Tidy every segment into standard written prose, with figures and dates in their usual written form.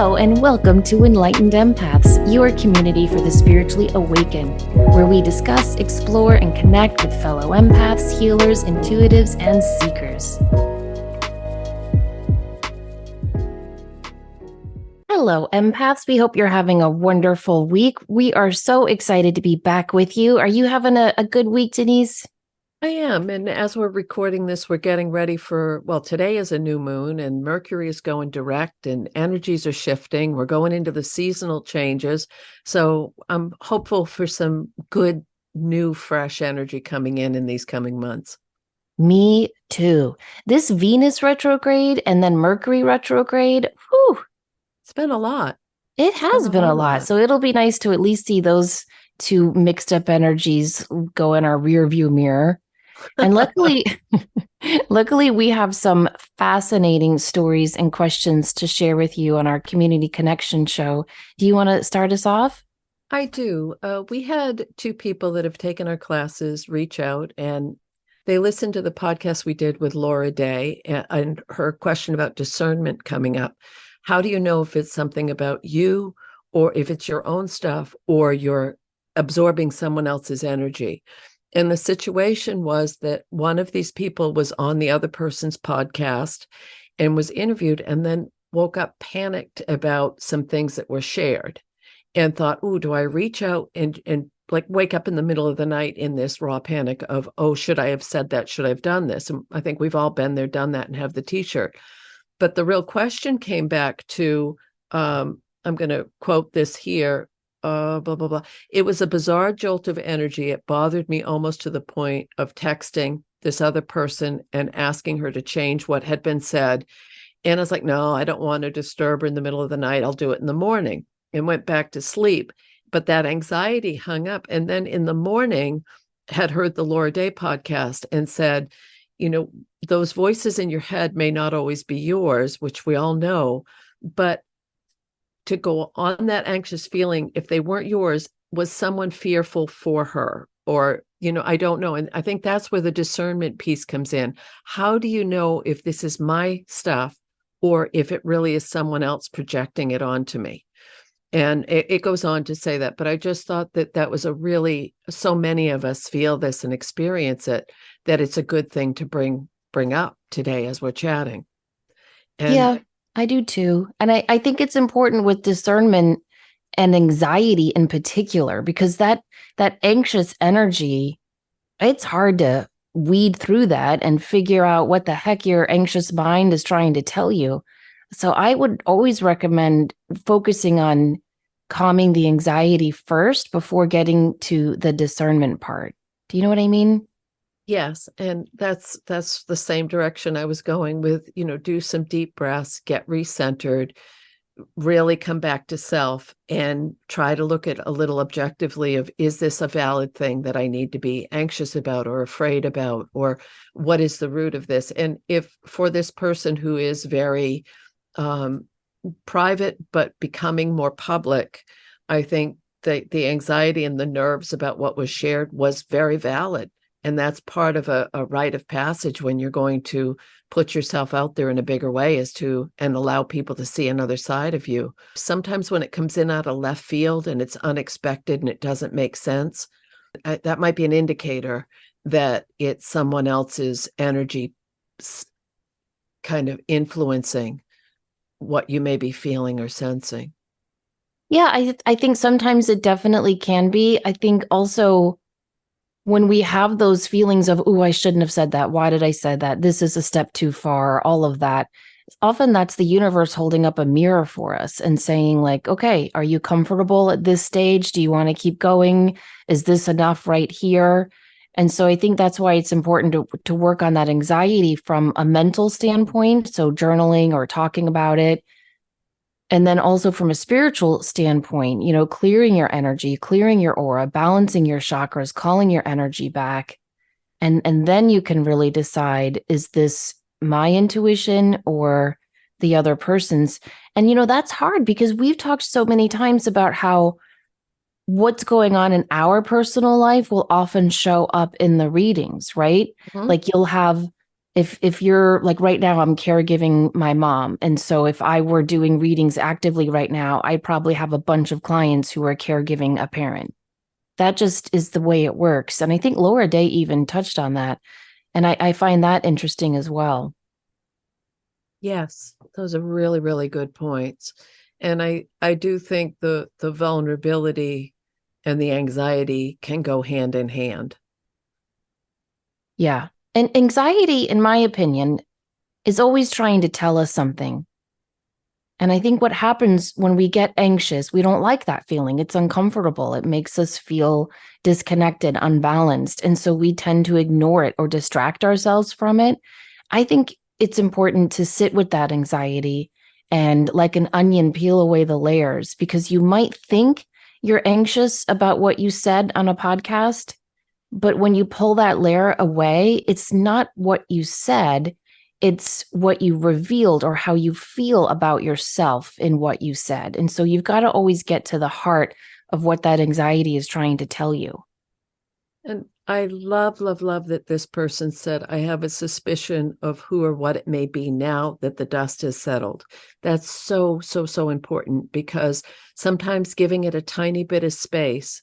Hello and welcome to Enlightened Empaths, your community for the spiritually awakened, where we discuss, explore, and connect with fellow empaths, healers, intuitives, and seekers. Hello, empaths. We hope you're having a wonderful week. We are so excited to be back with you. Are you having a good week, Denise? I am. And as we're recording this, we're getting ready for, today is a new moon and Mercury is going direct and energies are shifting. We're going into the seasonal changes. So I'm hopeful for some good, new, fresh energy coming in these coming months. Me too. This Venus retrograde and then Mercury retrograde, whew. It's been a lot. It has been a lot. So it'll be nice to at least see those two mixed up energies go in our rear view mirror. And luckily, we have some fascinating stories and questions to share with you on our Community Connection show. Do you want to start us off? I do. We had two people that have taken our classes reach out, and they listened to the podcast we did with Laura Day and her question about discernment coming up. How do you know if it's something about you or if it's your own stuff or you're absorbing someone else's energy? And the situation was that one of these people was on the other person's podcast and was interviewed and then woke up panicked about some things that were shared and thought, oh, do I reach out and like wake up in the middle of the night in this raw panic of, oh, should I have said that? Should I have done this? And I think we've all been there, done that, and have the t-shirt. But the real question came back to, I'm going to quote this here, blah, blah, blah. It was a bizarre jolt of energy. It bothered me almost to the point of texting this other person and asking her to change what had been said. And I was like, no, I don't want to disturb her in the middle of the night. I'll do it in the morning, and went back to sleep. But that anxiety hung up. And then in the morning, had heard the Laura Day podcast and said, you know, those voices in your head may not always be yours, which we all know, but to go on that anxious feeling, if they weren't yours, was someone fearful for her? Or, you know, I don't know. And I think that's where the discernment piece comes in. How do you know if this is my stuff or if it really is someone else projecting it onto me? And it goes on to say that, but I just thought that was a really, so many of us feel this and experience it, that it's a good thing to bring up today as we're chatting. And yeah, I do too. And I think it's important with discernment and anxiety in particular, because that anxious energy, it's hard to weed through that and figure out what the heck your anxious mind is trying to tell you. So I would always recommend focusing on calming the anxiety first before getting to the discernment part. Do you know what I mean? Yes. And that's the same direction I was going with, you know, do some deep breaths, get recentered, really come back to self and try to look at a little objectively of, is this a valid thing that I need to be anxious about or afraid about, or what is the root of this? And if for this person who is very private, but becoming more public, I think the anxiety and the nerves about what was shared was very valid. And that's part of a rite of passage when you're going to put yourself out there in a bigger way, and allow people to see another side of you. Sometimes when it comes in out of left field and it's unexpected and it doesn't make sense, that might be an indicator that it's someone else's energy kind of influencing what you may be feeling or sensing. Yeah, I think sometimes it definitely can be. I think also when we have those feelings of, oh, I shouldn't have said that. Why did I say that? This is a step too far, all of that. Often that's the universe holding up a mirror for us and saying like, okay, are you comfortable at this stage? Do you want to keep going? Is this enough right here? And so I think that's why it's important to work on that anxiety from a mental standpoint. So journaling or talking about it. And then also from a spiritual standpoint, you know, clearing your energy, clearing your aura, balancing your chakras, calling your energy back. And then you can really decide, is this my intuition or the other person's? And, you know, that's hard because we've talked so many times about how what's going on in our personal life will often show up in the readings, right? Mm-hmm. Like you'll have If you're like right now, I'm caregiving my mom. And so if I were doing readings actively right now, I'd probably have a bunch of clients who are caregiving a parent. That just is the way it works. And I think Laura Day even touched on that. And I find that interesting as well. Yes, those are really, really good points. And I do think the vulnerability and the anxiety can go hand in hand. Yeah. And anxiety, in my opinion, is always trying to tell us something. And I think what happens when we get anxious, we don't like that feeling. It's uncomfortable. It makes us feel disconnected, unbalanced. And so we tend to ignore it or distract ourselves from it. I think it's important to sit with that anxiety and, like an onion, peel away the layers, because you might think you're anxious about what you said on a podcast. But when you pull that layer away, it's not what you said, it's what you revealed or how you feel about yourself in what you said. And so you've got to always get to the heart of what that anxiety is trying to tell you. And I love, love, love that this person said, I have a suspicion of who or what it may be now that the dust has settled. That's so, so, so important, because sometimes giving it a tiny bit of space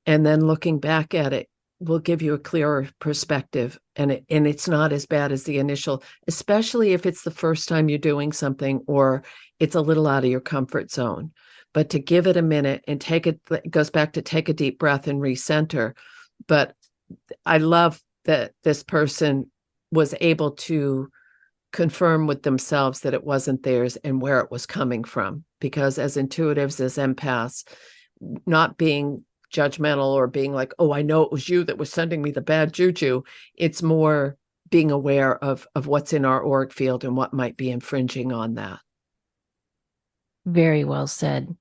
and then looking back at it will give you a clearer perspective. And it's not as bad as the initial, especially if it's the first time you're doing something or it's a little out of your comfort zone. But to give it a minute and it goes back to take a deep breath and recenter. But I love that this person was able to confirm with themselves that it wasn't theirs and where it was coming from. Because as intuitives, as empaths, not being judgmental or being like, oh, I know it was you that was sending me the bad juju. It's more being aware of what's in our auric field and what might be infringing on that. Very well said.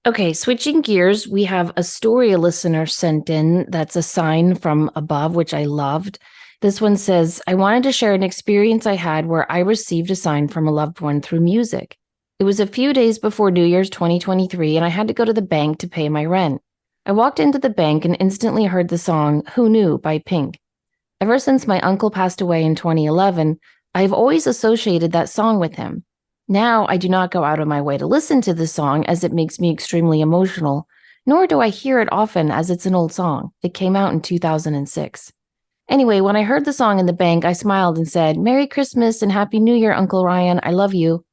Okay, switching gears, we have a story a listener sent in that's a sign from above, which I loved. This one says, I wanted to share an experience I had where I received a sign from a loved one through music. It was a few days before New Year's 2023, and I had to go to the bank to pay my rent. I walked into the bank and instantly heard the song Who Knew by Pink. Ever since my uncle passed away in 2011, I've always associated that song with him. Now I do not go out of my way to listen to this song as it makes me extremely emotional, nor do I hear it often as it's an old song. It came out in 2006. Anyway, when I heard the song in the bank, I smiled and said, Merry Christmas and Happy New Year, Uncle Ryan. I love you.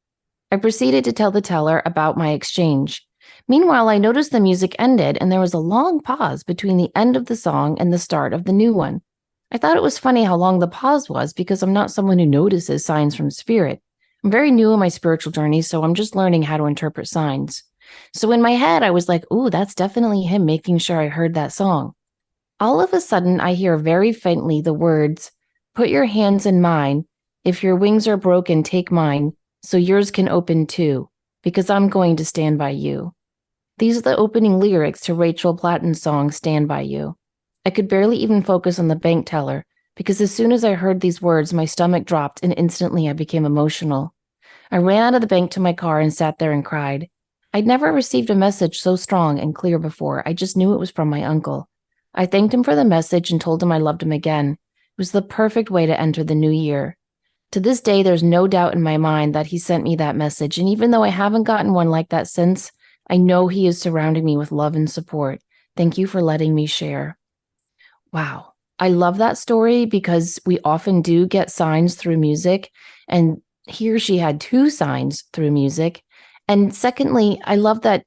I proceeded to tell the teller about my exchange. Meanwhile, I noticed the music ended and there was a long pause between the end of the song and the start of the new one. I thought it was funny how long the pause was because I'm not someone who notices signs from spirit. I'm very new in my spiritual journey, so I'm just learning how to interpret signs. So in my head, I was like, ooh, that's definitely him making sure I heard that song. All of a sudden, I hear very faintly the words, put your hands in mine. If your wings are broken, take mine, so yours can open too, because I'm going to stand by you. These are the opening lyrics to Rachel Platten's song, Stand By You. I could barely even focus on the bank teller, because as soon as I heard these words, my stomach dropped and instantly I became emotional. I ran out of the bank to my car and sat there and cried. I'd never received a message so strong and clear before. I just knew it was from my uncle. I thanked him for the message and told him I loved him again. It was the perfect way to enter the new year. To this day, there's no doubt in my mind that he sent me that message, and even though I haven't gotten one like that since, I know he is surrounding me with love and support. Thank you for letting me share. Wow. I love that story because we often do get signs through music, and he or she had two signs through music. And secondly, I love that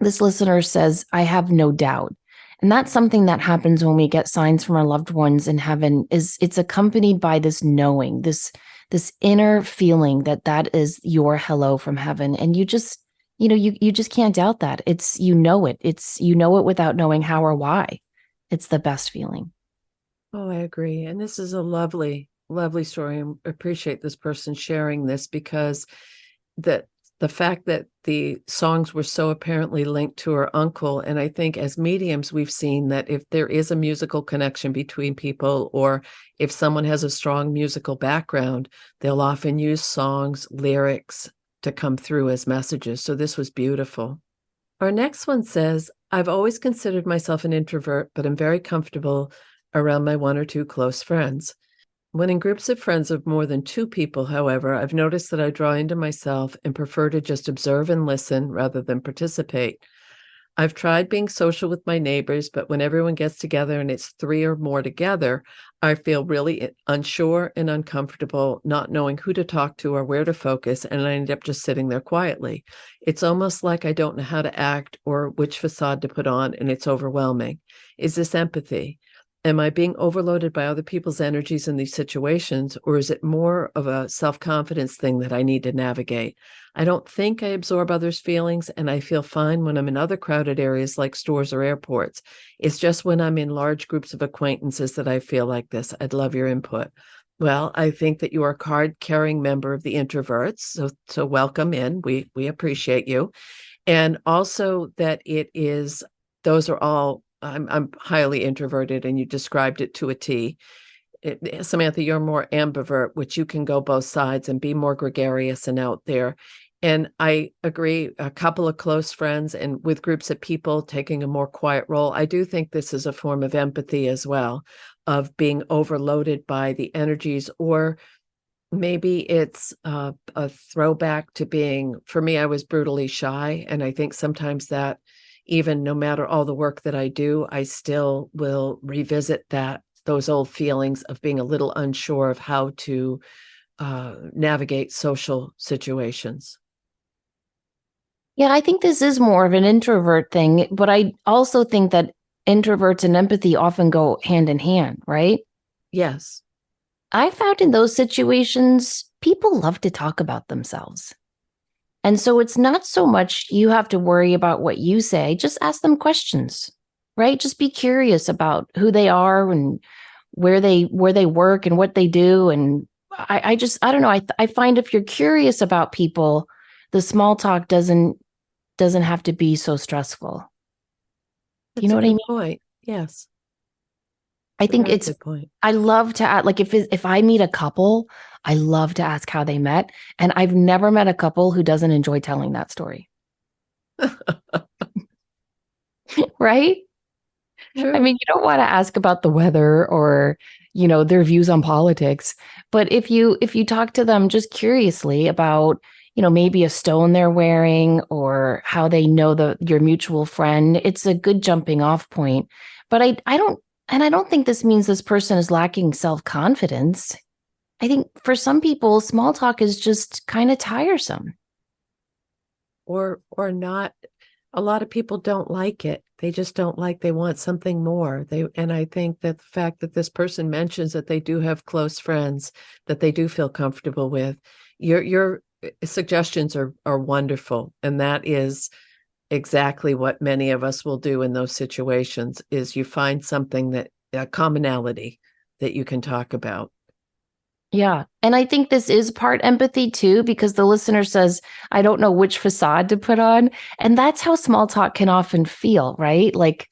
this listener says, I have no doubt. And that's something that happens when we get signs from our loved ones in heaven, is it's accompanied by this knowing, this inner feeling that that is your hello from heaven. And you just, you just can't doubt that. It's, you know it. It's, you know it without knowing how or why. It's the best feeling. Oh, I agree. And this is a lovely, lovely story. I appreciate this person sharing this, because the fact that the songs were so apparently linked to her uncle. And I think as mediums, we've seen that if there is a musical connection between people, or if someone has a strong musical background, they'll often use songs, lyrics to come through as messages. So this was beautiful. Our next one says, I've always considered myself an introvert, but I'm very comfortable around my one or two close friends. When in groups of friends of more than two people, however, I've noticed that I draw into myself and prefer to just observe and listen rather than participate. I've tried being social with my neighbors, but when everyone gets together and it's three or more together, I feel really unsure and uncomfortable, not knowing who to talk to or where to focus, and I end up just sitting there quietly. It's almost like I don't know how to act or which facade to put on, and it's overwhelming. Is this empathy? Am I being overloaded by other people's energies in these situations, or is it more of a self-confidence thing that I need to navigate? I don't think I absorb others' feelings, and I feel fine when I'm in other crowded areas like stores or airports. It's just when I'm in large groups of acquaintances that I feel like this. I'd love your input. Well, I think that you are a card-carrying member of the introverts, so welcome in. We appreciate you. And also that it is, those are all, I'm highly introverted, and you described it to a T. Samantha, you're more ambivert, which you can go both sides and be more gregarious and out there. And I agree, a couple of close friends and with groups of people taking a more quiet role. I do think this is a form of empathy as well, of being overloaded by the energies, or maybe it's a throwback to being, for me, I was brutally shy. And I think sometimes that, even no matter all the work that I do, I still will revisit those old feelings of being a little unsure of how to navigate social situations. Yeah, I think this is more of an introvert thing, but I also think that introverts and empathy often go hand in hand, right? Yes. I found in those situations, people love to talk about themselves. And so it's not so much you have to worry about what you say, just ask them questions, right? Just be curious about who they are and where they work and what they do. And I don't know. I find if you're curious about people, the small talk doesn't have to be so stressful. Do you That's know a what I good mean? point. Yes. I It's a think very it's good point. I love to ask, like if I meet a couple, I love to ask how they met. And I've never met a couple who doesn't enjoy telling that story. Right? I True. mean, you don't want to ask about the weather or, their views on politics. But if you talk to them just curiously about, maybe a stone they're wearing or how they know your mutual friend, it's a good jumping off point. But I don't think this means this person is lacking self-confidence. I think for some people, small talk is just kind of tiresome. Or not. A lot of people don't like it. They just don't like, they want something more. And I think that the fact that this person mentions that they do have close friends that they do feel comfortable with, your suggestions are wonderful. And that is exactly what many of us will do in those situations, is you find something, that a commonality that you can talk about. Yeah. And I think this is part empathy too, because the listener says, I don't know which facade to put on. And that's how small talk can often feel, right? Like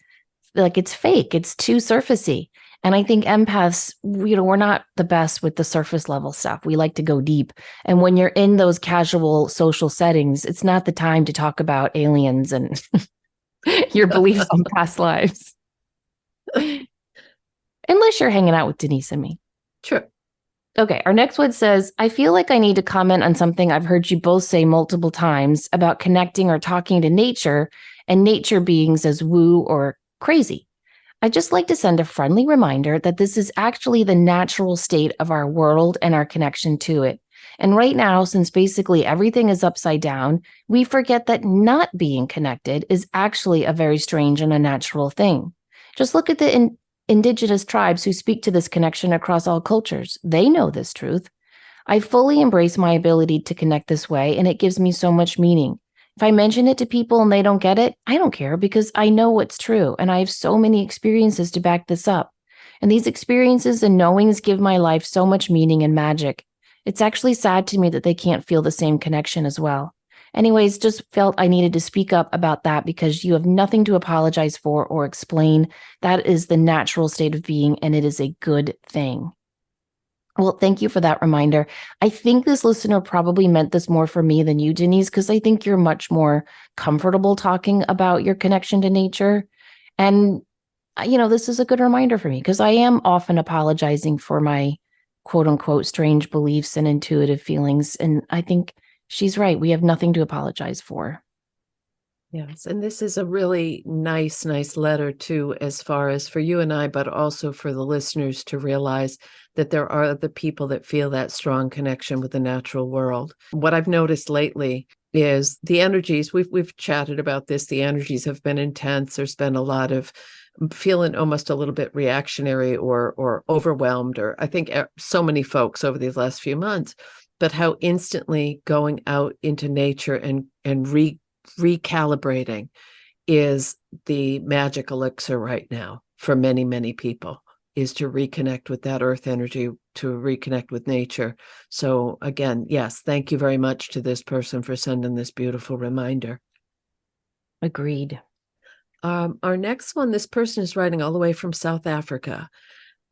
it's fake, it's too surfacey. And I think empaths, we're not the best with the surface level stuff. We like to go deep. And when you're in those casual social settings, it's not the time to talk about aliens and your beliefs on past lives. Unless you're hanging out with Denise and me. Sure. Okay, our next one says, I feel like I need to comment on something I've heard you both say multiple times about connecting or talking to nature and nature beings as woo or crazy. I'd just like to send a friendly reminder that this is actually the natural state of our world and our connection to it. And right now, since basically everything is upside down, we forget that not being connected is actually a very strange and unnatural thing. Just look at the indigenous tribes who speak to this connection across all cultures. They know this truth. I fully embrace my ability to connect this way, and it gives me so much meaning. If I mention it to people and they don't get it, I don't care because I know what's true, and I have so many experiences to back this up. And these experiences and knowings give my life so much meaning and magic. It's actually sad to me that they can't feel the same connection as well. Anyways, just felt I needed to speak up about that because you have nothing to apologize for or explain. That is the natural state of being, and it is a good thing. Well, thank you for that reminder. I think this listener probably meant this more for me than you, Denise, because I think you're much more comfortable talking about your connection to nature. And, this is a good reminder for me because I am often apologizing for my quote unquote strange beliefs and intuitive feelings. And I think she's right. We have nothing to apologize for. Yes. And this is a really nice letter too, as far as for you and I, but also for the listeners to realize that there are other people that feel that strong connection with the natural world. What I've noticed lately is the energies, we've chatted about this, the energies have been intense. There's been a lot of feeling almost a little bit reactionary or overwhelmed, or I think so many folks over these last few months, but how instantly going out into nature and recalibrating is the magic elixir right now for many, many people, is to reconnect with that earth energy, to reconnect with nature. So again, yes, thank you very much to this person for sending this beautiful reminder. Agreed. Our next one, this person is writing all the way from South Africa.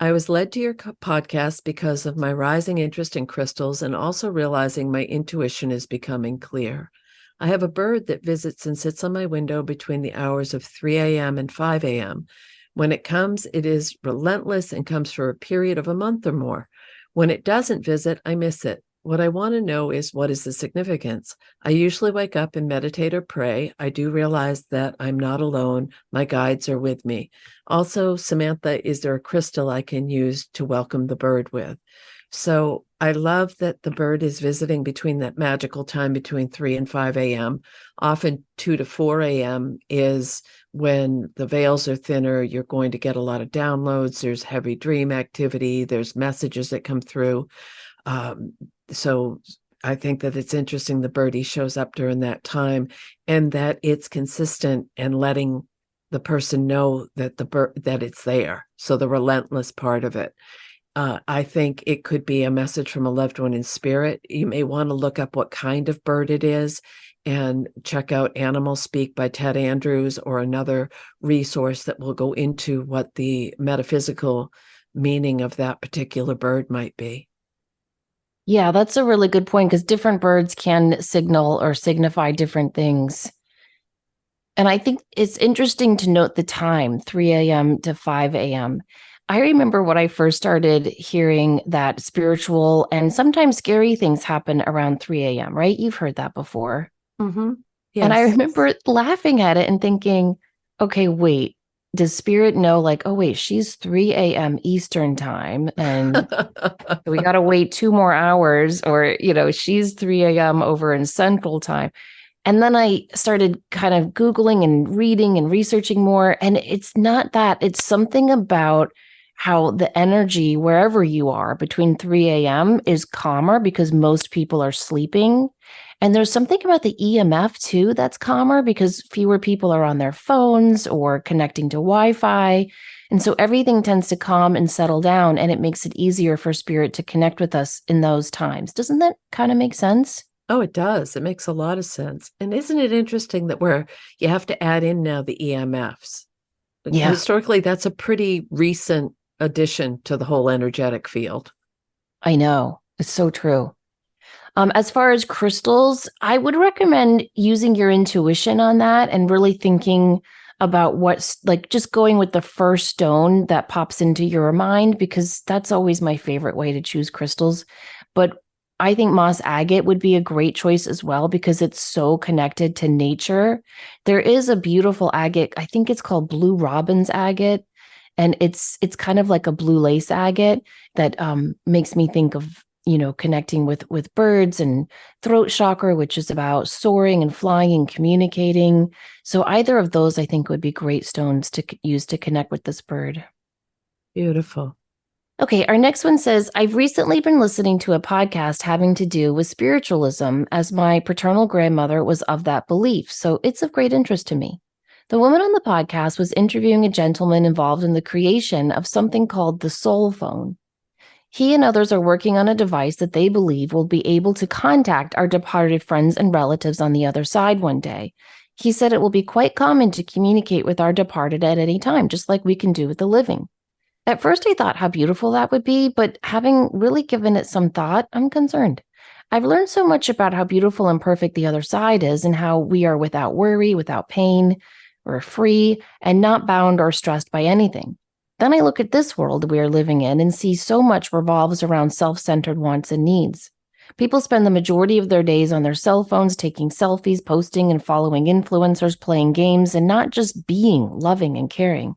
I was led to your podcast because of my rising interest in crystals and also realizing my intuition is becoming clear. I have a bird that visits and sits on my window between the hours of 3 a.m. and 5 a.m. When it comes, it is relentless and comes for a period of a month or more. When it doesn't visit, I miss it. What I want to know is, what is the significance? I usually wake up and meditate or pray. I do realize that I'm not alone. My guides are with me. Also, Samantha, is there a crystal I can use to welcome the bird with? So I love that the bird is visiting between that magical time between 3 and 5 a.m. Often 2 to 4 a.m. is when the veils are thinner. You're going to get a lot of downloads. There's heavy dream activity. There's messages that come through. So I think that it's interesting the birdie shows up during that time, and that it's consistent and letting the person know that that it's there. So the relentless part of it. I think it could be a message from a loved one in spirit. You may want to look up what kind of bird it is and check out Animal Speak by Ted Andrews, or another resource that will go into what the metaphysical meaning of that particular bird might be. Yeah, that's a really good point, because different birds can signal or signify different things. And I think it's interesting to note the time, 3 a.m. to 5 a.m. I remember when I first started hearing that spiritual and sometimes scary things happen around 3 a.m., right? You've heard that before. Mm-hmm. Yes. And I remember laughing at it and thinking, okay, wait, does spirit know, like, oh, wait, she's 3 a.m. Eastern time, and we got to wait 2 more hours, or, she's 3 a.m. over in Central time. And then I started kind of Googling and reading and researching more. And it's not that. It's something about how the energy, wherever you are, between 3 a.m. is calmer because most people are sleeping. And there's something about the EMF too that's calmer because fewer people are on their phones or connecting to Wi-Fi. And so everything tends to calm and settle down, and it makes it easier for spirit to connect with us in those times. Doesn't that kind of make sense? Oh, it does. It makes a lot of sense. And isn't it interesting that you have to add in now the EMFs? Yeah. Historically, that's a pretty recent addition to the whole energetic field. I know. It's so true. As far as crystals, I would recommend using your intuition on that and really thinking about what's, like, just going with the first stone that pops into your mind, because that's always my favorite way to choose crystals. But I think moss agate would be a great choice as well, because it's so connected to nature. There is a beautiful agate, I think it's called Blue Robin's agate, and it's kind of like a blue lace agate that makes me think of connecting with birds, and throat chakra, which is about soaring and flying and communicating. So either of those, I think, would be great stones to use to connect with this bird. Beautiful. Okay, our next one says, I've recently been listening to a podcast having to do with spiritualism, as my paternal grandmother was of that belief, so it's of great interest to me. The woman on the podcast was interviewing a gentleman involved in the creation of something called the soul phone. He and others are working on a device that they believe will be able to contact our departed friends and relatives on the other side one day. He said it will be quite common to communicate with our departed at any time, just like we can do with the living. At first, I thought how beautiful that would be, but having really given it some thought, I'm concerned. I've learned so much about how beautiful and perfect the other side is, and how we are without worry, without pain, we're free, and not bound or stressed by anything. Then I look at this world we are living in and see so much revolves around self-centered wants and needs. People spend the majority of their days on their cell phones, taking selfies, posting and following influencers, playing games, and not just being loving and caring.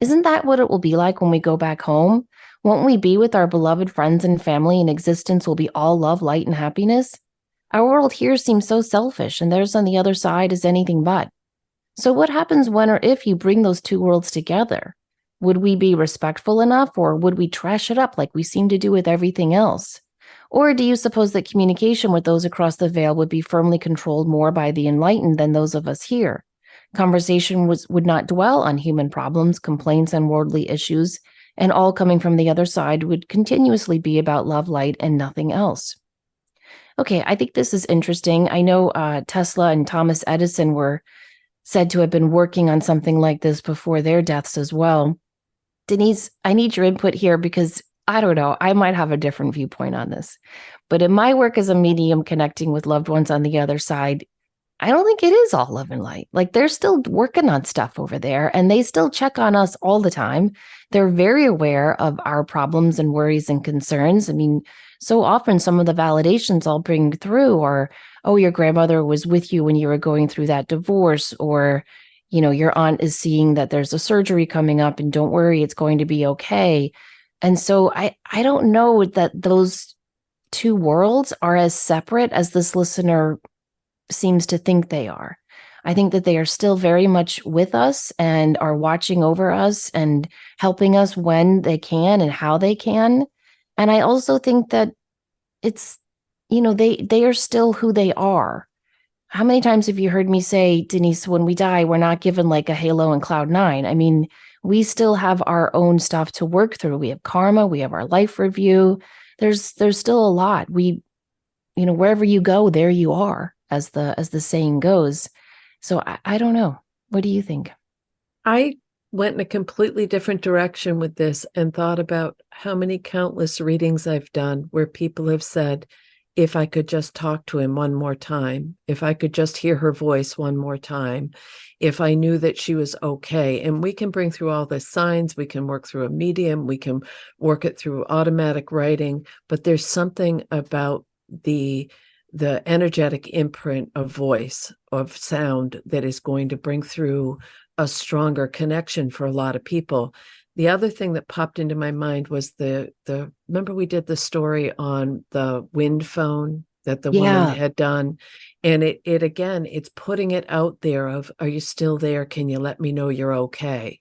Isn't that what it will be like when we go back home? Won't we be with our beloved friends and family, and existence will be all love, light, and happiness? Our world here seems so selfish, and theirs on the other side is anything but. So, what happens when or if you bring those two worlds together? Would we be respectful enough, or would we trash it up like we seem to do with everything else? Or do you suppose that communication with those across the veil would be firmly controlled more by the enlightened than those of us here? Conversation would not dwell on human problems, complaints, and worldly issues, and all coming from the other side would continuously be about love, light, and nothing else. Okay, I think this is interesting. I know Tesla and Thomas Edison were said to have been working on something like this before their deaths as well. Denise, I need your input here because I don't know, I might have a different viewpoint on this. But in my work as a medium connecting with loved ones on the other side, I don't think it is all love and light. Like they're still working on stuff over there and they still check on us all the time. They're very aware of our problems and worries and concerns. I mean, so often some of the validations I'll bring through are, oh, your grandmother was with you when you were going through that divorce, or, you know, your aunt is seeing that there's a surgery coming up and don't worry, it's going to be okay. And so I don't know that those two worlds are as separate as this listener seems to think they are. I think that they are still very much with us and are watching over us and helping us when they can and how they can. And I also think that it's, you know, they are still who they are. How many times have you heard me say, Denise, when we die, we're not given like a halo in cloud nine? I mean, we still have our own stuff to work through. We have karma, we have our life review. There's still a lot. We, you know, wherever you go, there you are, as the saying goes. So I don't know. What do you think? I went in a completely different direction with this and thought about how many countless readings I've done where people have said, if I could just talk to him one more time, if I could just hear her voice one more time, if I knew that she was okay. And we can bring through all the signs, we can work through a medium, we can work it through automatic writing, but there's something about the energetic imprint of voice, of sound, that is going to bring through a stronger connection for a lot of people. The other thing that popped into my mind was the remember we did the story on the wind phone that the woman had done, and it again, it's putting it out there of, are you still there? Can you let me know you're okay?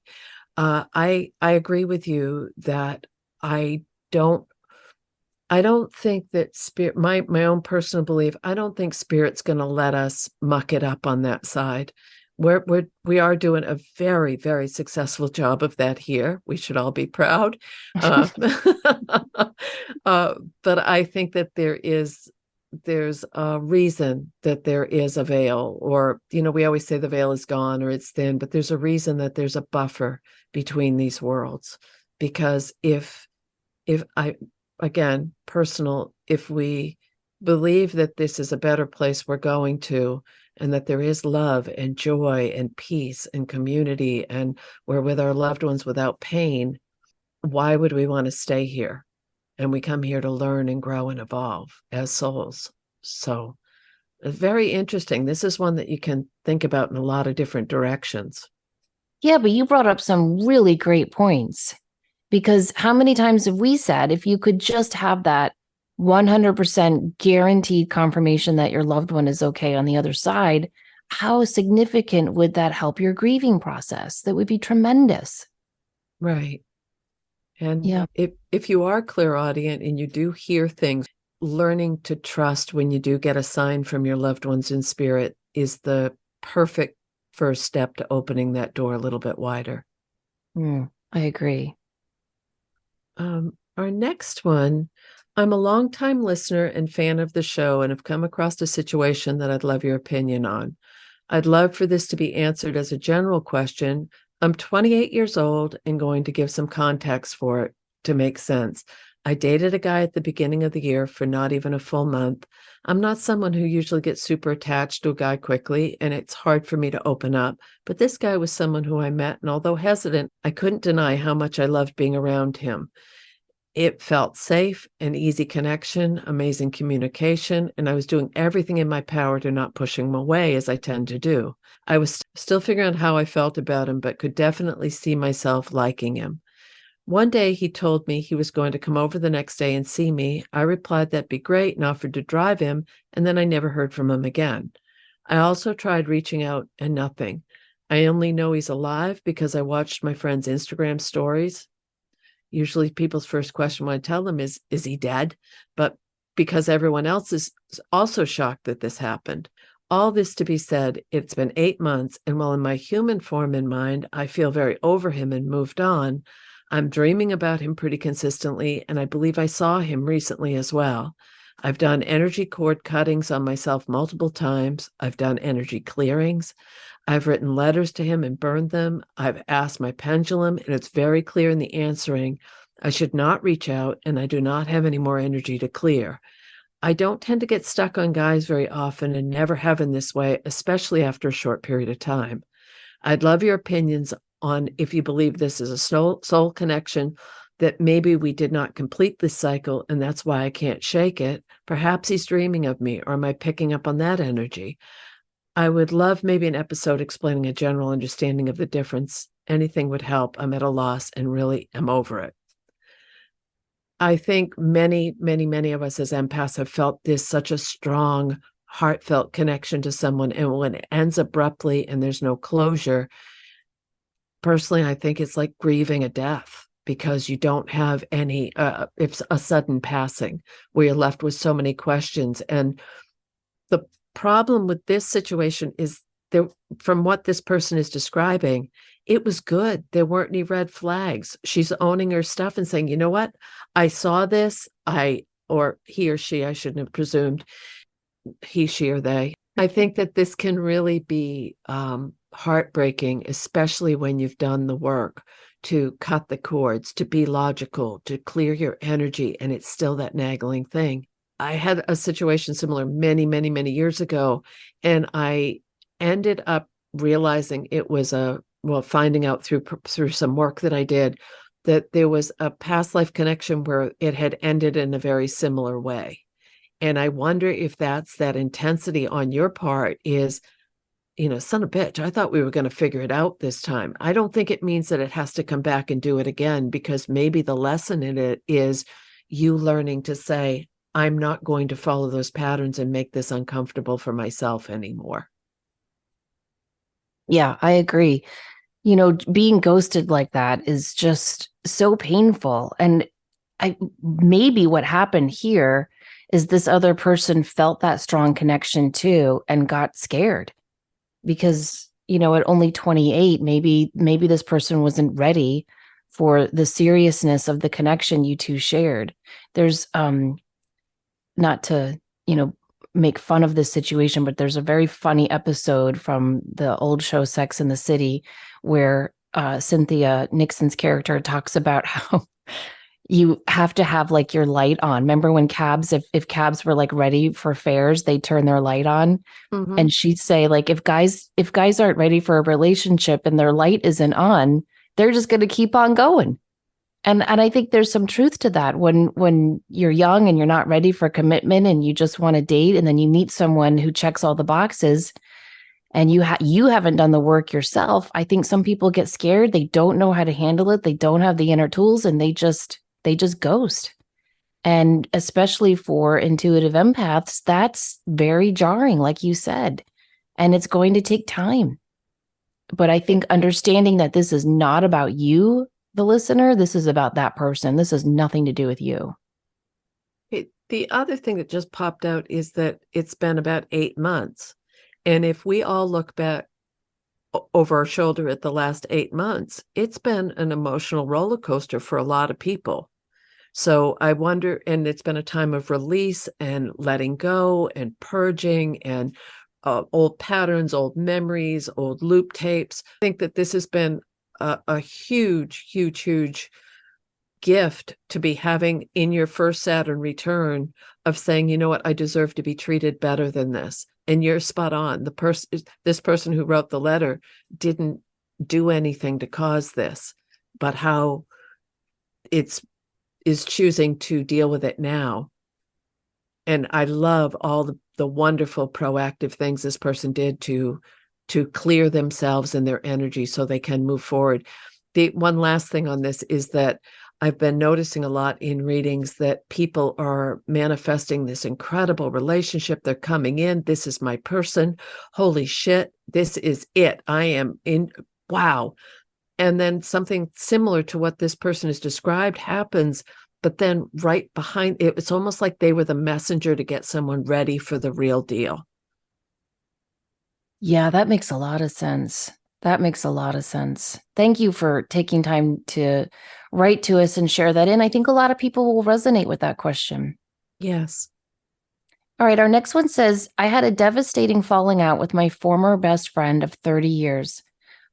I agree with you that I don't think that spirit, my own personal belief, I don't think spirit's going to let us muck it up on that side. We are doing a very, very successful job of that here. We should all be proud. But I think that there's a reason that there is a veil, or, you know, we always say the veil is gone or it's thin, but there's a reason that there's a buffer between these worlds. Because if again, personal, if we believe that this is a better place we're going to, and that there is love and joy and peace and community, and we're with our loved ones without pain, why would we want to stay here? And we come here to learn and grow and evolve as souls. So very interesting. This is one that you can think about in a lot of different directions. Yeah, but you brought up some really great points, because how many times have we said, if you could just have that 100% guaranteed confirmation that your loved one is okay on the other side, how significant would that help your grieving process? That would be tremendous. Right. And yeah, if you are clairaudient and you do hear things, learning to trust when you do get a sign from your loved ones in spirit is the perfect first step to opening that door a little bit wider. I agree. Our next one, I'm a longtime listener and fan of the show and have come across a situation that I'd love your opinion on. I'd love for this to be answered as a general question. I'm 28 years old and going to give some context for it to make sense. I dated a guy at the beginning of the year for not even a full month. I'm not someone who usually gets super attached to a guy quickly, and it's hard for me to open up. But this guy was someone who I met, and although hesitant, I couldn't deny how much I loved being around him. It felt safe, an easy connection, amazing communication, and I was doing everything in my power to not push him away, as I tend to do. I was still figuring out how I felt about him, but could definitely see myself liking him. One day he told me he was going to come over the next day and see me. I replied that'd be great and offered to drive him, and then I never heard from him again. I also tried reaching out and nothing. I only know he's alive because I watched my friend's Instagram stories. Usually people's first question when I tell them is he dead? But because everyone else is also shocked that this happened. All this to be said, it's been 8 months, and while in my human form and mind, I feel very over him and moved on, I'm dreaming about him pretty consistently, and I believe I saw him recently as well. I've done energy cord cuttings on myself multiple times. I've done energy clearings. I've written letters to him and burned them. I've asked my pendulum, and it's very clear in the answering. I should not reach out, and I do not have any more energy to clear. I don't tend to get stuck on guys very often and never have in this way, especially after a short period of time. I'd love your opinions on if you believe this is a soul connection, that maybe we did not complete this cycle, and that's why I can't shake it. Perhaps he's dreaming of me, or am I picking up on that energy? I would love maybe an episode explaining a general understanding of the difference. Anything would help. I'm at a loss and really am over it. I think many, many, many of us as empaths have felt this such a strong, heartfelt connection to someone. And when it ends abruptly and there's no closure, personally, I think it's like grieving a death because you don't have any, it's a sudden passing where you're left with so many questions. And the problem with this situation is there, from what this person is describing, it was good. There weren't any red flags. She's owning her stuff and saying, you know what? I saw this. Or he or she, I shouldn't have presumed, he, she, or they. I think that this can really be heartbreaking, especially when you've done the work to cut the cords, to be logical, to clear your energy, and it's still that nagging thing. I had a situation similar many, many, many years ago, and I ended up realizing it was finding out through some work that I did, that there was a past life connection where it had ended in a very similar way. And I wonder if that's that intensity on your part is, son of a bitch, I thought we were going to figure it out this time. I don't think it means that it has to come back and do it again, because maybe the lesson in it is you learning to say, I'm not going to follow those patterns and make this uncomfortable for myself anymore. Yeah, I agree. Being ghosted like that is just so painful. And maybe what happened here is this other person felt that strong connection too and got scared because, at only 28, maybe this person wasn't ready for the seriousness of the connection you two shared. There's not to, make fun of this situation, but there's a very funny episode from the old show Sex and the City where Cynthia Nixon's character talks about how you have to have like your light on. Remember when cabs, if cabs were like ready for fares, they turn their light on. Mm-hmm. And she'd say, like, if guys aren't ready for a relationship and their light isn't on, they're just going to keep on going. And I think there's some truth to that when you're young and you're not ready for commitment and you just want to date, and then you meet someone who checks all the boxes and you haven't done the work yourself. I think some people get scared. They don't know how to handle it. They don't have the inner tools, and they just ghost. And especially for intuitive empaths, that's very jarring, like you said, and it's going to take time. But I think understanding that this is not about you, the listener, this is about that person. This has nothing to do with you. The other thing that just popped out is that it's been about 8 months. And if we all look back over our shoulder at the last 8 months, it's been an emotional roller coaster for a lot of people. So I wonder, and it's been a time of release and letting go and purging and old patterns, old memories, old loop tapes. I think that this has been a huge, huge, huge gift to be having in your first Saturn return of saying, you know what, I deserve to be treated better than this. And you're spot on. This person who wrote the letter didn't do anything to cause this, but how it's is choosing to deal with it now. And I love all the wonderful proactive things this person did to clear themselves and their energy so they can move forward. The one last thing on this is that I've been noticing a lot in readings that people are manifesting this incredible relationship. They're coming in. This is my person. Holy shit. This is it. I am in. Wow. And then something similar to what this person has described happens. But then right behind it, it's almost like they were the messenger to get someone ready for the real deal. Yeah, that makes a lot of sense. That makes a lot of sense. Thank you for taking time to write to us and share that in. I think a lot of people will resonate with that question. Yes. All right, our next one says, I had a devastating falling out with my former best friend of 30 years.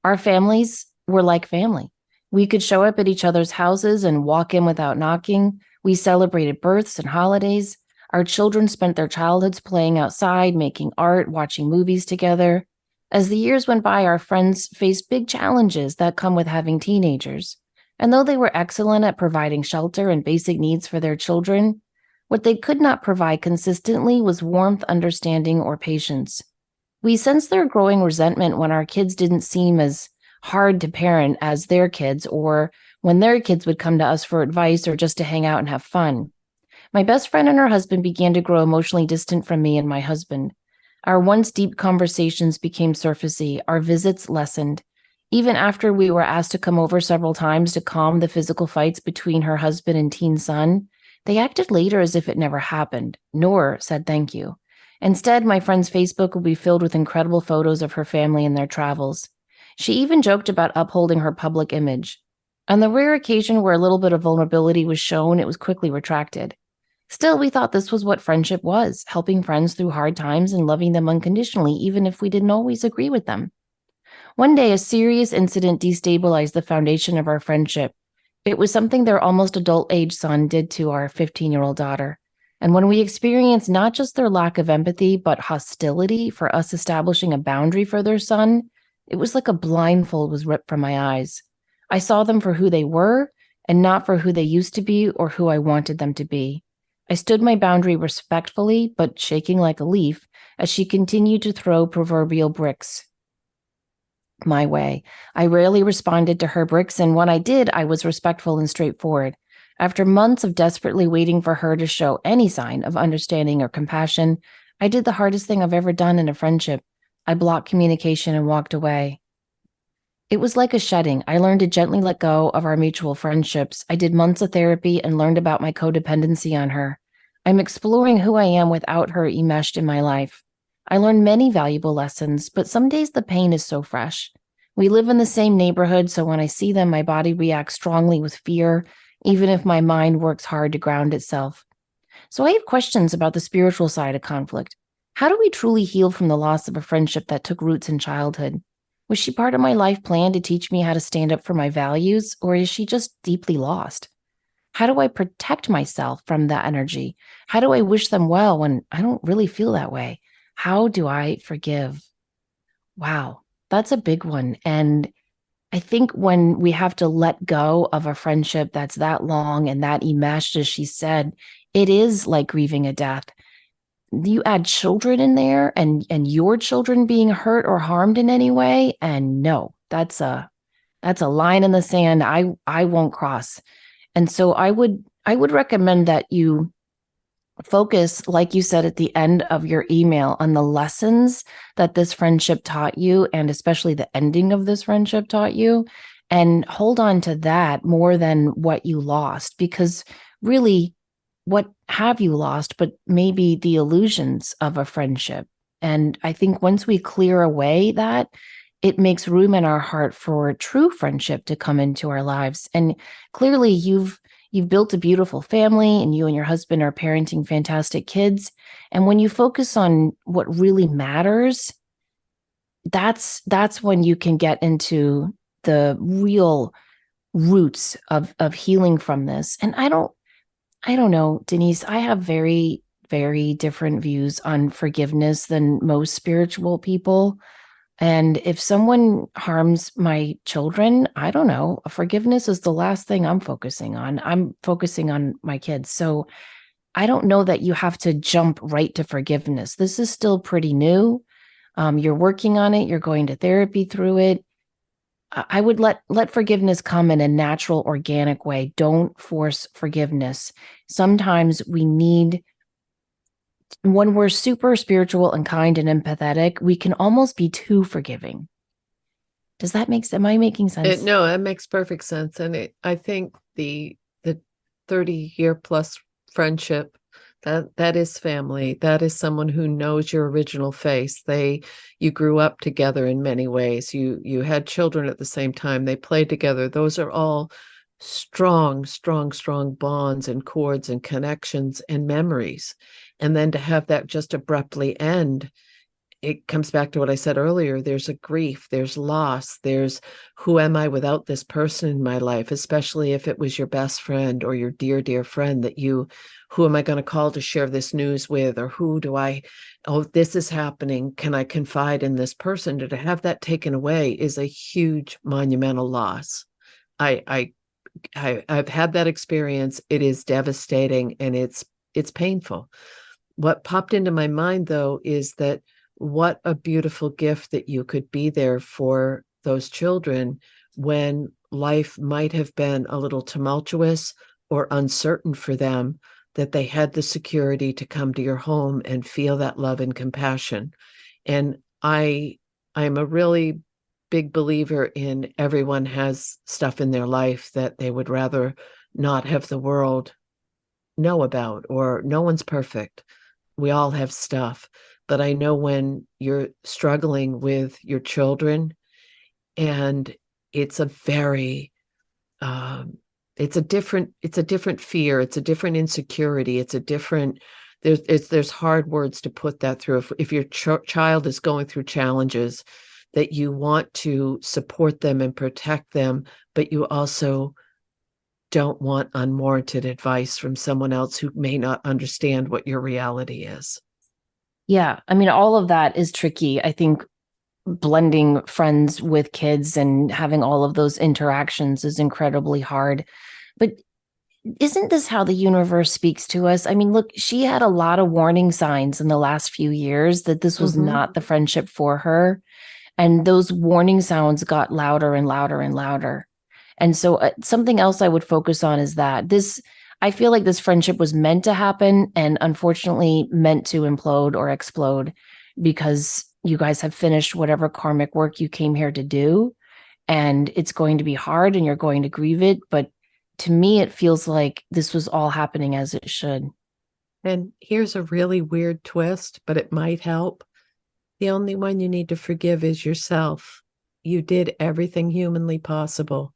Our families were like family. We could show up at each other's houses and walk in without knocking. We celebrated births and holidays. Our children spent their childhoods playing outside, making art, watching movies together. As the years went by, our friends faced big challenges that come with having teenagers. And though they were excellent at providing shelter and basic needs for their children, what they could not provide consistently was warmth, understanding, or patience. We sensed their growing resentment when our kids didn't seem as hard to parent as their kids, or when their kids would come to us for advice or just to hang out and have fun. My best friend and her husband began to grow emotionally distant from me and my husband. Our once deep conversations became surfacey. Our visits lessened. Even after we were asked to come over several times to calm the physical fights between her husband and teen son, they acted later as if it never happened, nor said thank you. Instead, my friend's Facebook would be filled with incredible photos of her family and their travels. She even joked about upholding her public image. On the rare occasion where a little bit of vulnerability was shown, it was quickly retracted. Still, we thought this was what friendship was, helping friends through hard times and loving them unconditionally, even if we didn't always agree with them. One day, a serious incident destabilized the foundation of our friendship. It was something their almost adult-age son did to our 15-year-old daughter. And when we experienced not just their lack of empathy, but hostility for us establishing a boundary for their son, it was like a blindfold was ripped from my eyes. I saw them for who they were and not for who they used to be or who I wanted them to be. I stood my boundary respectfully, but shaking like a leaf, as she continued to throw proverbial bricks my way. I rarely responded to her bricks, and when I did, I was respectful and straightforward. After months of desperately waiting for her to show any sign of understanding or compassion, I did the hardest thing I've ever done in a friendship. I blocked communication and walked away. It was like a shedding. I learned to gently let go of our mutual friendships. I did months of therapy and learned about my codependency on her. I'm exploring who I am without her enmeshed in my life. I learned many valuable lessons, but some days the pain is so fresh. We live in the same neighborhood, so when I see them, my body reacts strongly with fear, even if my mind works hard to ground itself. So I have questions about the spiritual side of conflict. How do we truly heal from the loss of a friendship that took roots in childhood? Was she part of my life plan to teach me how to stand up for my values, or is she just deeply lost? How do I protect myself from that energy? How do I wish them well when I don't really feel that way? How do I forgive? Wow, that's a big one. And I think when we have to let go of a friendship that's that long and that enmeshed, as she said, it is like grieving a death. You add children in there and your children being hurt or harmed in any way, and no, that's a line in the sand I won't cross. And so I would recommend that you focus, like you said at the end of your email, on the lessons that this friendship taught you, and especially the ending of this friendship taught you, and hold on to that more than what you lost, because really, what have you lost but maybe the illusions of a friendship? And I think once we clear away that, it makes room in our heart for true friendship to come into our lives. And clearly you've built a beautiful family, and you and your husband are parenting fantastic kids. And when you focus on what really matters, that's when you can get into the real roots of healing from this. And I don't know, Denise, I have very, very different views on forgiveness than most spiritual people. And if someone harms my children, I don't know, forgiveness is the last thing I'm focusing on. I'm focusing on my kids. So I don't know that you have to jump right to forgiveness. This is still pretty new. You're working on it. You're going to therapy through it. I would let forgiveness come in a natural, organic way. Don't force forgiveness. Sometimes we need, when we're super spiritual and kind and empathetic, we can almost be too forgiving. Does that make sense? Am I making sense? No, that makes perfect sense. And I think the 30-year plus friendship, that is family. That is someone who knows your original face. You grew up together in many ways. You had children at the same time. They played together. Those are all strong, strong, strong bonds and cords and connections and memories. And then to have that just abruptly end, it comes back to what I said earlier. There's a grief, there's loss, there's who am I without this person in my life, especially if it was your best friend or your dear, dear friend who am I going to call to share this news with? Or this is happening. Can I confide in this person? To have that taken away is a huge monumental loss. I've had that experience. It is devastating and it's painful. What popped into my mind, though, is that what a beautiful gift that you could be there for those children when life might have been a little tumultuous or uncertain for them, that they had the security to come to your home and feel that love and compassion. And I'm a really big believer in everyone has stuff in their life that they would rather not have the world know about, or no one's perfect. We all have stuff. But I know when you're struggling with your children, and it's a very, it's a different fear. It's a different insecurity. It's a different, there's hard words to put that through. If your child is going through challenges, that you want to support them and protect them, but you also don't want unwarranted advice from someone else who may not understand what your reality is. Yeah. I mean, all of that is tricky. I think blending friends with kids and having all of those interactions is incredibly hard. But isn't this how the universe speaks to us? I mean, look, she had a lot of warning signs in the last few years that this was not the friendship for her. And those warning sounds got louder and louder and louder. And so something else I would focus on is that I feel like this friendship was meant to happen and unfortunately meant to implode or explode because you guys have finished whatever karmic work you came here to do. And it's going to be hard and you're going to grieve it. But to me, it feels like this was all happening as it should. And here's a really weird twist, but it might help. The only one you need to forgive is yourself. You did everything humanly possible.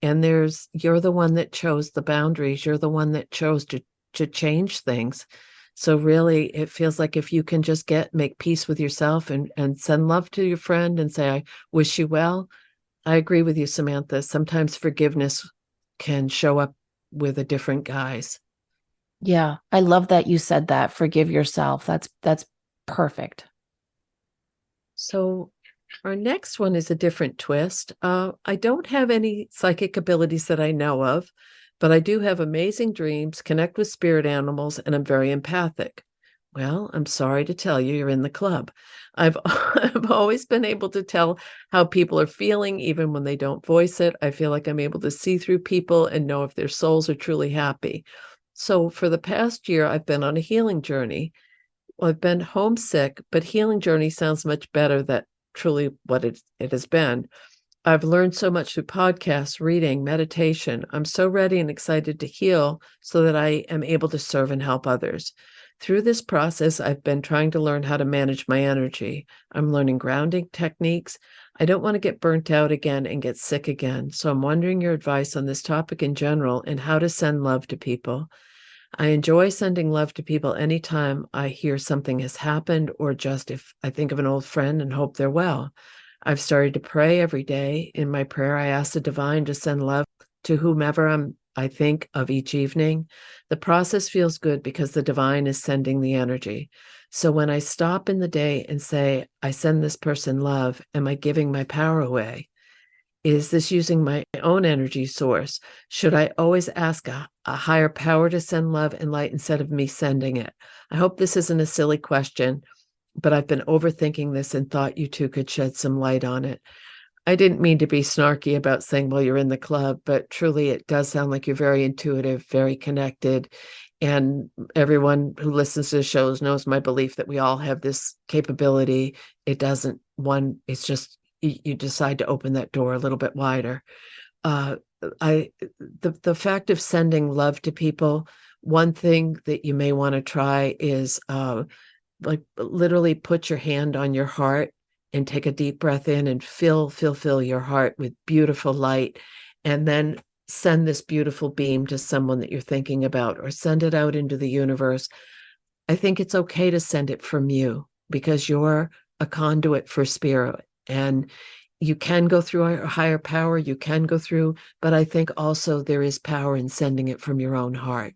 And you're the one that chose the boundaries. You're the one that chose to change things. So really, it feels like if you can just make peace with yourself and send love to your friend and say, I wish you well. I agree with you, Samantha. Sometimes forgiveness can show up with a different guise. Yeah, I love that you said that. Forgive yourself. That's perfect. So our next one is a different twist. I don't have any psychic abilities that I know of, but I do have amazing dreams, connect with spirit animals, and I'm very empathic. Well, I'm sorry to tell you, you're in the club. I've always been able to tell how people are feeling, even when they don't voice it. I feel like I'm able to see through people and know if their souls are truly happy. So for the past year, I've been on a healing journey. Well, I've been homesick, but healing journey sounds much better than truly what it has been. I've learned so much through podcasts, reading, meditation. I'm so ready and excited to heal so that I am able to serve and help others. Through this process, I've been trying to learn how to manage my energy. I'm learning grounding techniques. I don't want to get burnt out again and get sick again. So I'm wondering your advice on this topic in general and how to send love to people. I enjoy sending love to people anytime I hear something has happened, or just if I think of an old friend and hope they're well. I've started to pray every day. In my prayer, I ask the divine to send love to whomever I think of each evening, the process feels good because the divine is sending the energy. So when I stop in the day and say, I send this person love, am I giving my power away? Is this using my own energy source? Should I always ask a higher power to send love and light instead of me sending it? I hope this isn't a silly question, but I've been overthinking this and thought you two could shed some light on it. I didn't mean to be snarky about saying, well, you're in the club, but truly it does sound like you're very intuitive, very connected. And everyone who listens to the shows knows my belief that we all have this capability. It's just you decide to open that door a little bit wider. Uh, the fact of sending love to people, one thing that you may want to try is like literally put your hand on your heart and take a deep breath in and fill your heart with beautiful light, and then send this beautiful beam to someone that you're thinking about, or send it out into the universe. I think it's okay to send it from you because you're a conduit for spirit, and you can go through a higher power, you can go through, but I think also there is power in sending it from your own heart.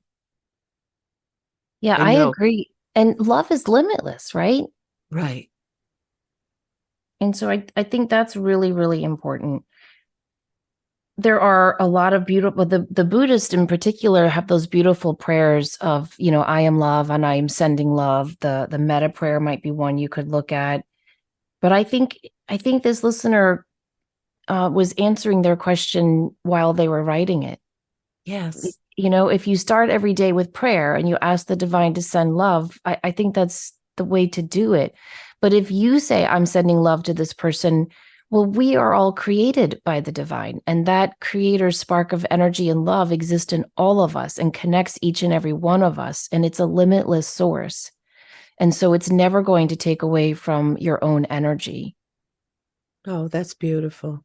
Yeah, And I no, agree. And love is limitless, right? right. And so I think that's really, really important. There are a lot of beautiful, the Buddhists in particular have those beautiful prayers of, I am love and I am sending love. The metta prayer might be one you could look at. But I think this listener was answering their question while they were writing it. Yes. If you start every day with prayer and you ask the divine to send love, I think that's the way to do it. But if you say, I'm sending love to this person, well, we are all created by the divine, and that creator's spark of energy and love exists in all of us and connects each and every one of us. And it's a limitless source. And so it's never going to take away from your own energy. Oh, that's beautiful.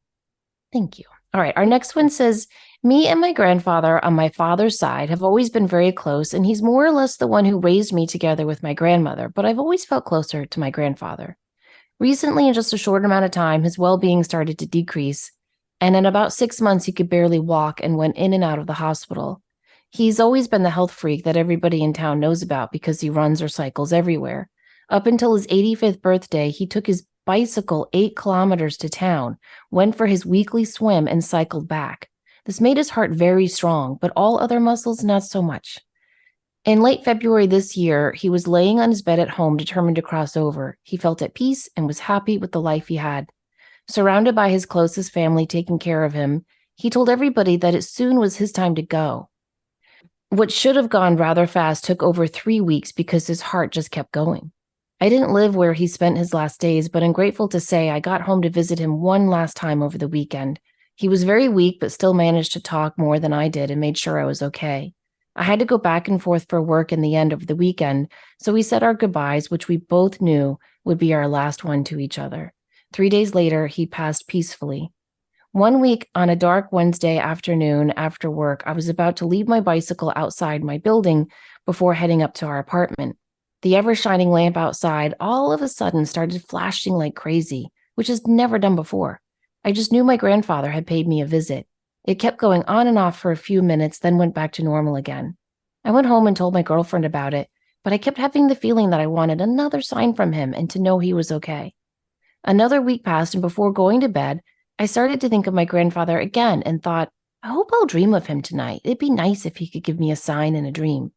Thank you. All right. Our next one says, me and my grandfather on my father's side have always been very close, and he's more or less the one who raised me together with my grandmother, but I've always felt closer to my grandfather. Recently, in just a short amount of time, his well-being started to decrease, and in about 6 months, he could barely walk and went in and out of the hospital. He's always been the health freak that everybody in town knows about because he runs or cycles everywhere. Up until his 85th birthday, he took his bicycle 8 kilometers to town, went for his weekly swim, and cycled back. This made his heart very strong, but all other muscles not so much. In late February this year, he was laying on his bed at home, determined to cross over. He felt at peace and was happy with the life he had. Surrounded by his closest family taking care of him, he told everybody that it soon was his time to go. What should have gone rather fast took over 3 weeks because his heart just kept going. I didn't live where he spent his last days, but I'm grateful to say I got home to visit him one last time over the weekend. He was very weak, but still managed to talk more than I did and made sure I was okay. I had to go back and forth for work in the end of the weekend, so we said our goodbyes, which we both knew would be our last one to each other. 3 days later, he passed peacefully. One week on a dark Wednesday afternoon after work, I was about to leave my bicycle outside my building before heading up to our apartment. The ever-shining lamp outside all of a sudden started flashing like crazy, which is never done before. I just knew my grandfather had paid me a visit. It kept going on and off for a few minutes, then went back to normal again. I went home and told my girlfriend about it, but I kept having the feeling that I wanted another sign from him and to know he was okay. Another week passed, and before going to bed, I started to think of my grandfather again and thought, I hope I'll dream of him tonight. It'd be nice if he could give me a sign in a dream.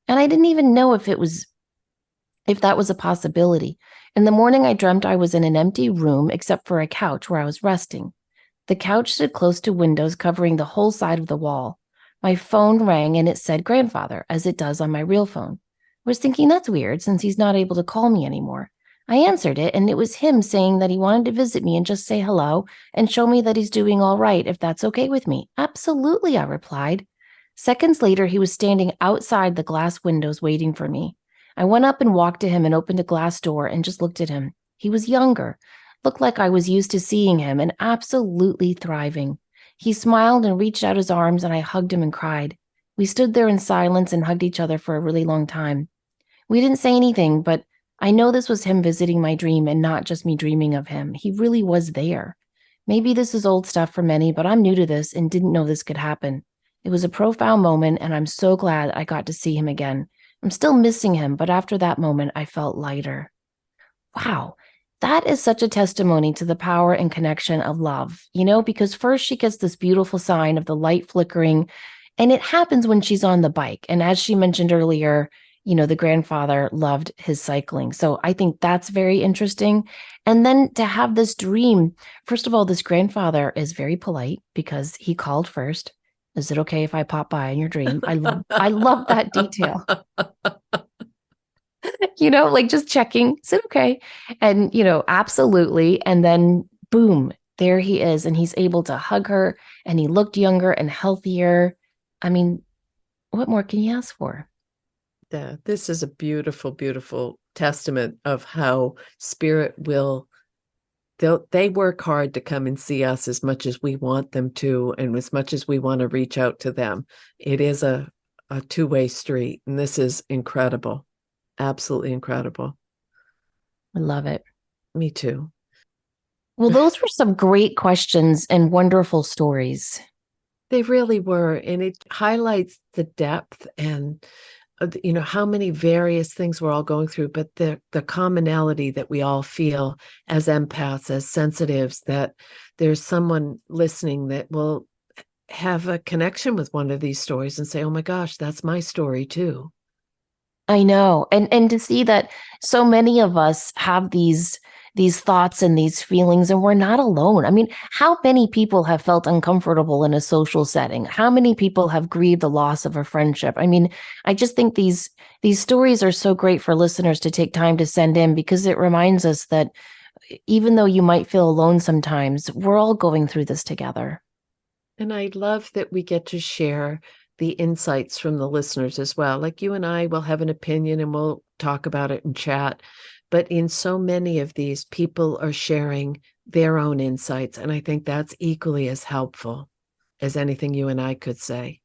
And I didn't even know if that was a possibility. In the morning, I dreamt I was in an empty room except for a couch where I was resting. The couch stood close to windows covering the whole side of the wall. My phone rang and it said grandfather, as it does on my real phone. I was thinking that's weird since he's not able to call me anymore. I answered it, and it was him saying that he wanted to visit me and just say hello and show me that he's doing all right, if that's okay with me. Absolutely, I replied. Seconds later, he was standing outside the glass windows waiting for me. I went up and walked to him and opened a glass door and just looked at him. He was younger, looked like I was used to seeing him, and absolutely thriving. He smiled and reached out his arms, and I hugged him and cried. We stood there in silence and hugged each other for a really long time. We didn't say anything, but I know this was him visiting my dream and not just me dreaming of him. He really was there. Maybe this is old stuff for many, but I'm new to this and didn't know this could happen. It was a profound moment, and I'm so glad I got to see him again. I'm still missing him, but after that moment, I felt lighter. Wow, that is such a testimony to the power and connection of love, because first she gets this beautiful sign of the light flickering, and it happens when she's on the bike. And as she mentioned earlier, the grandfather loved his cycling. So I think that's very interesting. And then to have this dream, first of all, this grandfather is very polite because he called first. Is it okay if I pop by in your dream? I love that detail. Like just checking, is it okay? And, absolutely. And then boom, there he is. And he's able to hug her, and he looked younger and healthier. I mean, what more can you ask for? Yeah, this is a beautiful, beautiful testament of how spirit will, they work hard to come and see us as much as we want them to, and as much as we want to reach out to them. It is a two-way street, and this is incredible. Absolutely incredible. I love it. Me too. Well, those were some great questions and wonderful stories. They really were. And it highlights the depth and, how many various things we're all going through, but the commonality that we all feel as empaths, as sensitives, that there's someone listening that will have a connection with one of these stories and say, oh my gosh, that's my story too. I know. And to see that so many of us have these thoughts and these feelings, and we're not alone. I mean, how many people have felt uncomfortable in a social setting? How many people have grieved the loss of a friendship? I mean, I just think these stories are so great for listeners to take time to send in, because it reminds us that even though you might feel alone sometimes, we're all going through this together. And I love that we get to share the insights from the listeners as well. Like you and I will have an opinion and we'll talk about it and chat. But in so many of these, people are sharing their own insights. And I think that's equally as helpful as anything you and I could say.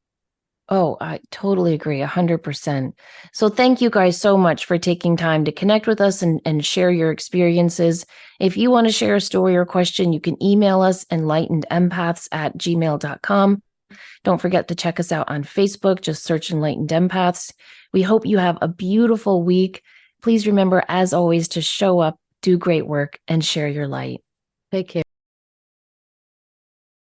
Oh, I totally agree, 100%. So thank you guys so much for taking time to connect with us and share your experiences. If you want to share a story or question, you can email us enlightenedempaths@gmail.com. Don't forget to check us out on Facebook. Just search Enlightened Empaths. We hope you have a beautiful week. Please remember, as always, to show up, do great work, and share your light. Take care.